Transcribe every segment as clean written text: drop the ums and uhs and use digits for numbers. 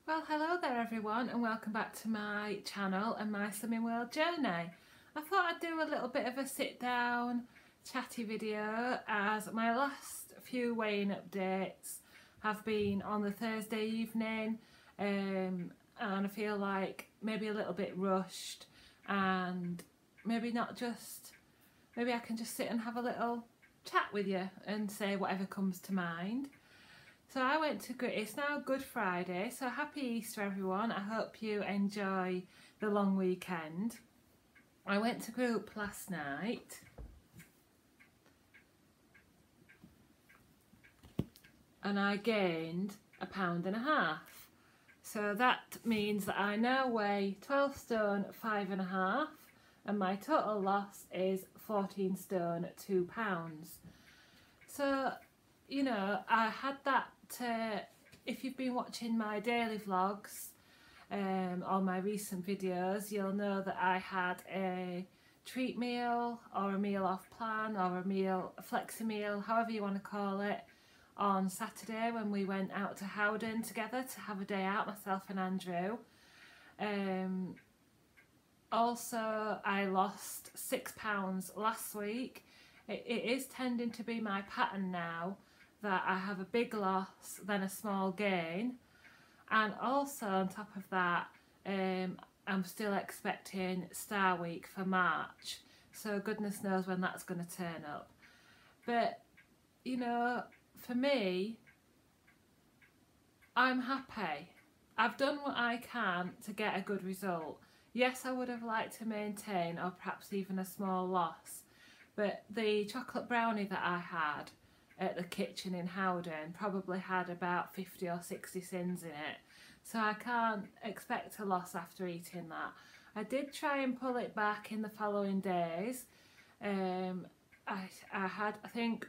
Well, hello there everyone and welcome back to my channel and my slimming world journey. I thought I'd do a little bit of a sit down chatty video as my last few weighing updates have been on the Thursday evening and I feel like maybe a little bit rushed and maybe I can just sit and have a little chat with you and say whatever comes to mind. So I went to, it's now Good Friday, so happy Easter everyone. I hope you enjoy the long weekend. I went to group last night and I gained 1.5 pounds. So that means that I now weigh 12 stone 5.5 and my total loss is 14 stone 2 pounds. So, you know, I had that, if you've been watching my daily vlogs or my recent videos, you'll know that I had a treat meal or a meal off plan or a flexi meal, however you want to call it, on Saturday when we went out to Howden together to have a day out, myself and Andrew. Also, I lost 6 pounds last week. It is tending to be my pattern now that I have a big loss, then a small gain. And also on top of that, I'm still expecting Star Week for March. So goodness knows when that's going to turn up. But, you know, for me, I'm happy. I've done what I can to get a good result. Yes, I would have liked to maintain or perhaps even a small loss. But the chocolate brownie that I had at the kitchen in Howden probably had about 50 or 60 sins in it. So I can't expect a loss after eating that. I did try and pull it back in the following days. I had, I think,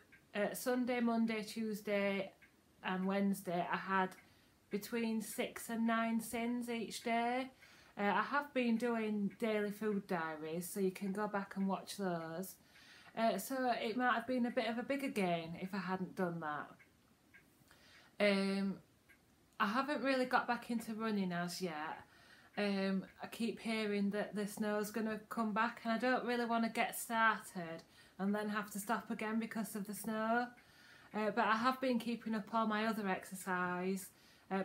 Sunday, Monday, Tuesday and Wednesday I had between 6 and 9 sins each day. I have been doing daily food diaries, so you can go back and watch those. So it might have been a bit of a bigger gain if I hadn't done that. I haven't really got back into running as yet. I keep hearing that the snow's going to come back and I don't really want to get started and then have to stop again because of the snow. But I have been keeping up all my other exercise,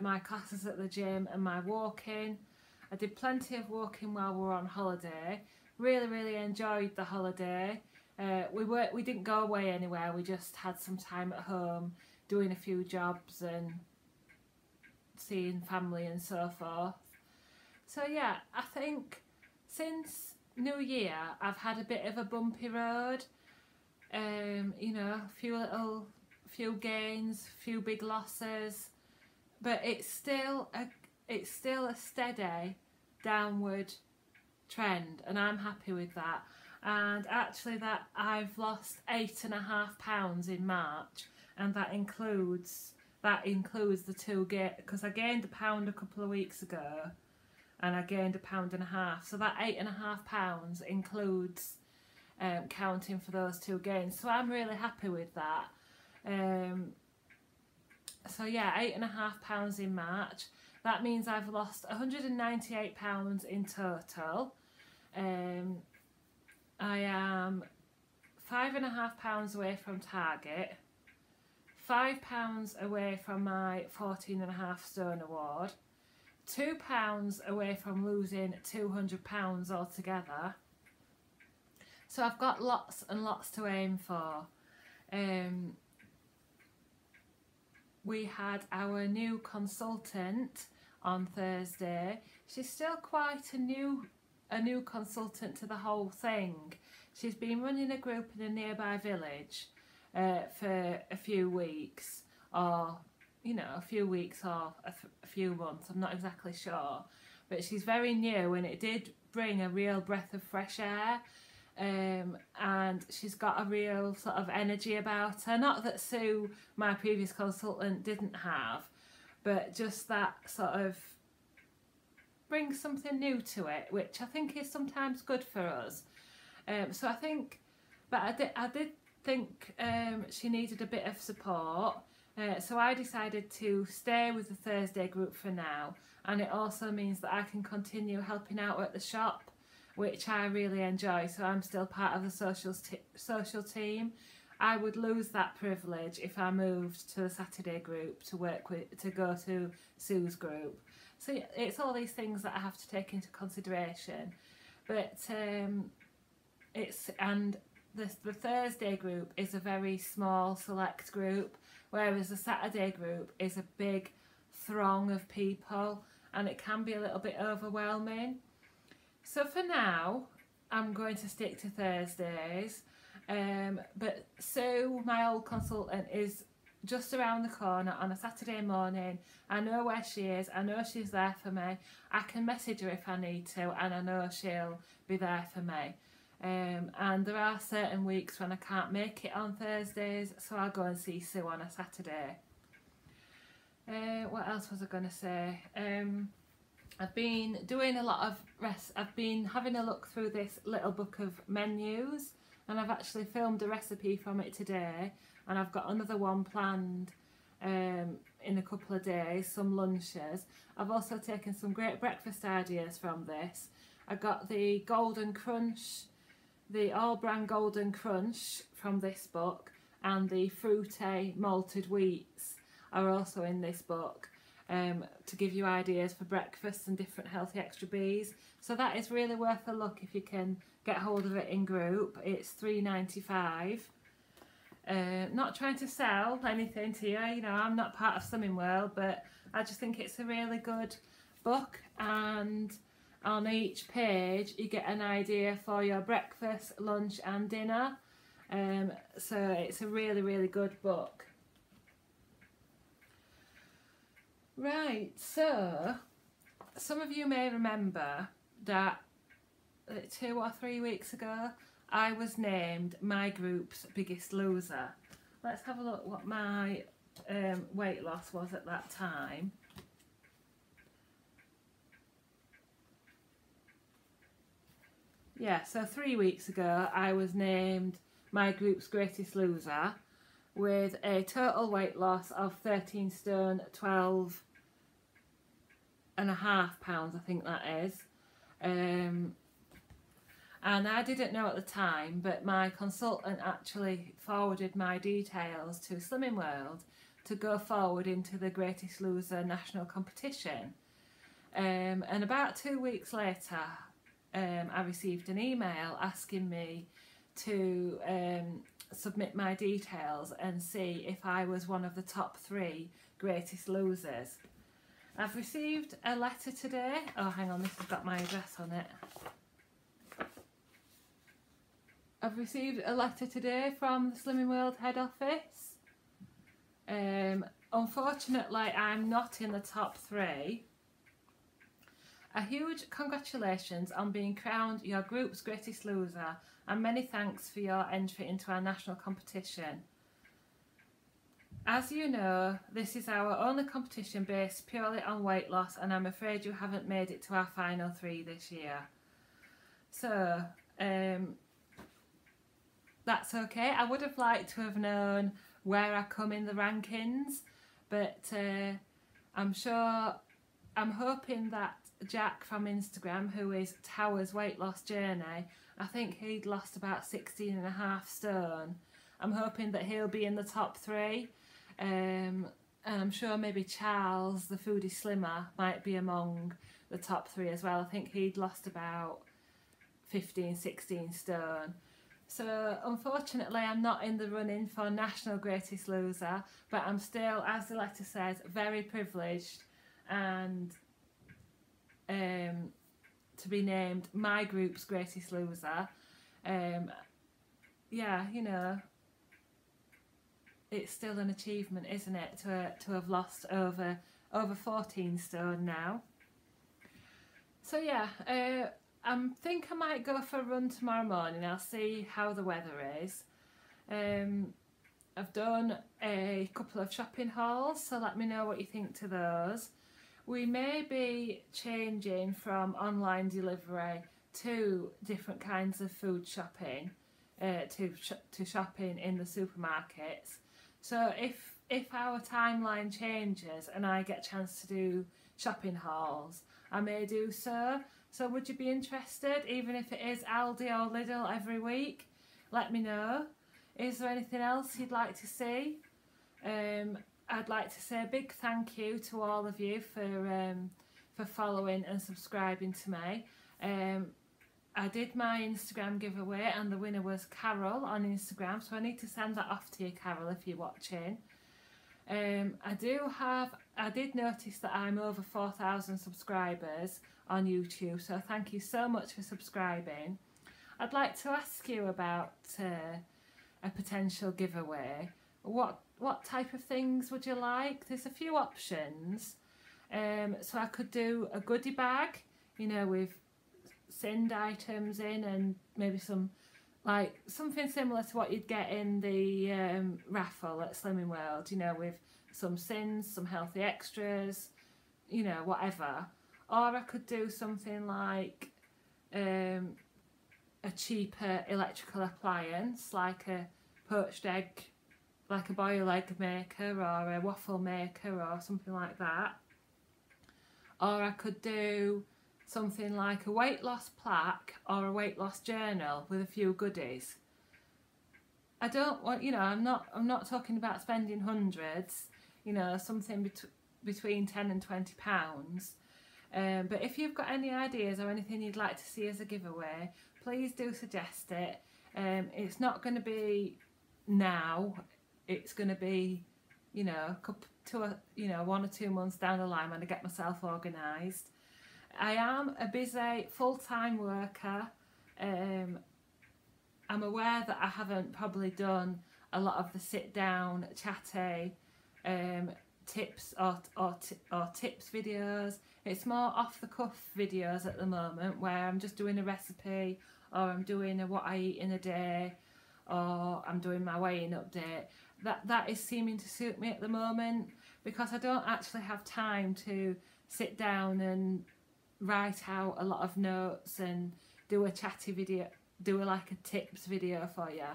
my classes at the gym and my walking. I did plenty of walking while we were on holiday. Really enjoyed the holiday. We didn't go away anywhere, we just had some time at home doing a few jobs and seeing family and so forth. So yeah, I think since New Year I've had a bit of a bumpy road. You know, a few gains, few big losses, but it's still a steady downward trend and I'm happy with that. And actually that I've lost 8.5 pounds in March, and that includes the 2 gains, because I gained a pound a couple of weeks ago and I gained 1.5 pounds, so that 8.5 pounds includes counting for those 2 gains, so I'm really happy with that. So yeah, 8.5 pounds in March. That means I've lost 198 pounds in total. I am 5.5 pounds away from target, 5 pounds away from my 14.5 stone award, 2 pounds away from losing 200 pounds altogether. So I've got lots and lots to aim for. We had our new consultant on Thursday. She's still quite a new consultant to the whole thing. She's been running a group in a nearby village for a few weeks, or you know, a few weeks or a few months, I'm not exactly sure, but she's very new and it did bring a real breath of fresh air. And she's got a real sort of energy about her, not that Sue, my previous consultant, didn't have, but just that sort of brings something new to it, which I think is sometimes good for us. So I think, but I did think she needed a bit of support, So I decided to stay with the Thursday group for now, and it also means that I can continue helping out at the shop, which I really enjoy. So I'm still part of the social team. I would lose that privilege if I moved to the Saturday group to go to Sue's group. So it's all these things that I have to take into consideration. But the Thursday group is a very small select group, whereas the Saturday group is a big throng of people, and it can be a little bit overwhelming. So for now, I'm going to stick to Thursdays. But Sue, my old consultant, is just around the corner on a Saturday morning. I know where she is. I know she's there for me. I can message her if I need to, and I know she'll be there for me. And there are certain weeks when I can't make it on Thursdays, so I'll go and see Sue on a Saturday. What else was I going to say? I've been doing a lot of I've been having a look through this little book of menus, and I've actually filmed a recipe from it today, and I've got another one planned in a couple of days, some lunches. I've also taken some great breakfast ideas from this. I got the Golden Crunch, the All Bran Golden Crunch from this book, and the Fruity Malted Wheats are also in this book, to give you ideas for breakfast and different healthy extra Bs. So that is really worth a look if you can get hold of it in group. It's $3.95. Not trying to sell anything to you, you know, I'm not part of Slimming World, but I just think it's a really good book, and on each page you get an idea for your breakfast, lunch and dinner. So it's a really, really good book. Right, so some of you may remember that 2 or 3 weeks ago I was named my group's biggest loser. Let's have a look what my weight loss was at that time. Yeah, so 3 weeks ago I was named my group's greatest loser with a total weight loss of 13 stone 12 and a half pounds, I think that is. And I didn't know at the time, but my consultant actually forwarded my details to Slimming World to go forward into the Greatest Loser national competition. And about 2 weeks later, I received an email asking me to submit my details and see if I was one of the top 3 Greatest Losers. I've received a letter today. Oh, hang on, this has got my address on it. I've received a letter today from the Slimming World head office. Unfortunately, I'm not in the top 3. A huge congratulations on being crowned your group's greatest loser, and many thanks for your entry into our national competition. As you know, this is our only competition based purely on weight loss, and I'm afraid you haven't made it to our final 3 this year. So, that's okay. I would have liked to have known where I come in the rankings, but I'm hoping that Jack from Instagram, who is Tower's Weight Loss Journey, I think he'd lost about 16.5 stone. I'm hoping that he'll be in the top 3. And I'm sure maybe Charles, the Foodie Slimmer, might be among the top 3 as well. I think he'd lost about 15, 16 stone. So unfortunately I'm not in the running for National Greatest Loser, but I'm still, as the letter says, very privileged and to be named my group's Greatest Loser. Yeah, you know, it's still an achievement, isn't it, to have lost over 14 stone now. So yeah, I think I might go for a run tomorrow morning. I'll see how the weather is. I've done a couple of shopping hauls, so let me know what you think to those. We may be changing from online delivery to different kinds of food shopping, to shopping in the supermarkets. So if if our timeline changes and I get a chance to do shopping hauls, I may do so. So would you be interested, even if it is Aldi or Lidl every week? Let me know. Is there anything else you'd like to see? I'd like to say a big thank you to all of you for following and subscribing to me. I did my Instagram giveaway and the winner was Carol on Instagram, so I need to send that off to you, Carol, if you're watching. I did notice that I'm over 4,000 subscribers on YouTube, so thank you so much for subscribing. I'd like to ask you about a potential giveaway. What type of things would you like? There's a few options. So I could do a goodie bag, you know, with Sind items in, and maybe some, like, something similar to what you'd get in the raffle at Slimming World, you know, with some Sinds, some healthy extras, you know, whatever. Or I could do something like a cheaper electrical appliance, like a poached egg, like a boiled egg maker or a waffle maker or something like that. Or I could do something like a weight loss plaque or a weight loss journal with a few goodies. I don't want, you know, I'm not talking about spending hundreds, you know, something between £10 and £20. But if you've got any ideas or anything you'd like to see as a giveaway, please do suggest it. It's not going to be now. It's going to be, you know, 1 or 2 months down the line when I get myself organised. I am a busy full-time worker. I'm aware that I haven't probably done a lot of the sit-down, chatty tips or tips videos. It's more off-the-cuff videos at the moment, where I'm just doing a recipe, or I'm doing a what I eat in a day, or I'm doing my weighing update. That is seeming to suit me at the moment, because I don't actually have time to sit down and write out a lot of notes and do a chatty video, like a tips video for you.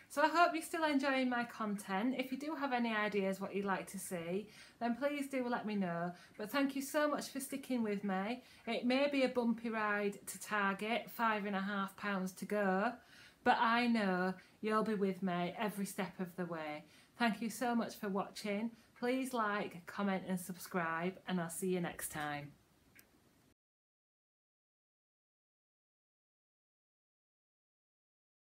So I hope you're still enjoying my content. If you do have any ideas what you'd like to see, then please do let me know. But thank you so much for sticking with me. It may be a bumpy ride to Target, £5.50 to go, but I know you'll be with me every step of the way. Thank you so much for watching. Please like, comment and subscribe, and I'll see you next time.